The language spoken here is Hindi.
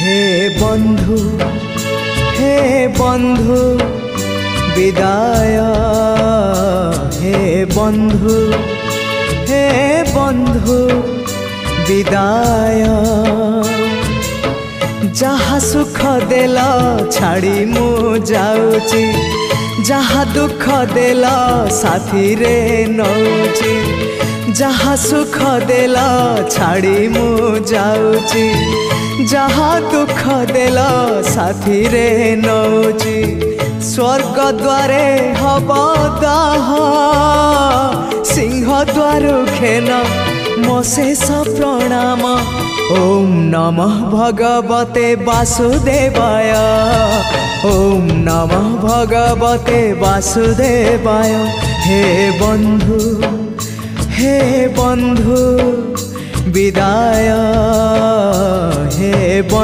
हे बंधु विदाय। हे बंधु विदाय। जहा सुख देल छाड़ी मु जाऊची, जहा दुख देल साथी रे नौची। जहा सुख देल छाड़ी मु जाऊची, जहा दुख देल साथी रे नौची। स्वर्ग द्वारे हब दाह, सिंह द्वार खेन मो शेष प्रणाम। ओम नमः भगवते वासुदेवाय। ओम नमः भगवते वासुदेवाय। हे बंधु विदाय। हे बंधु।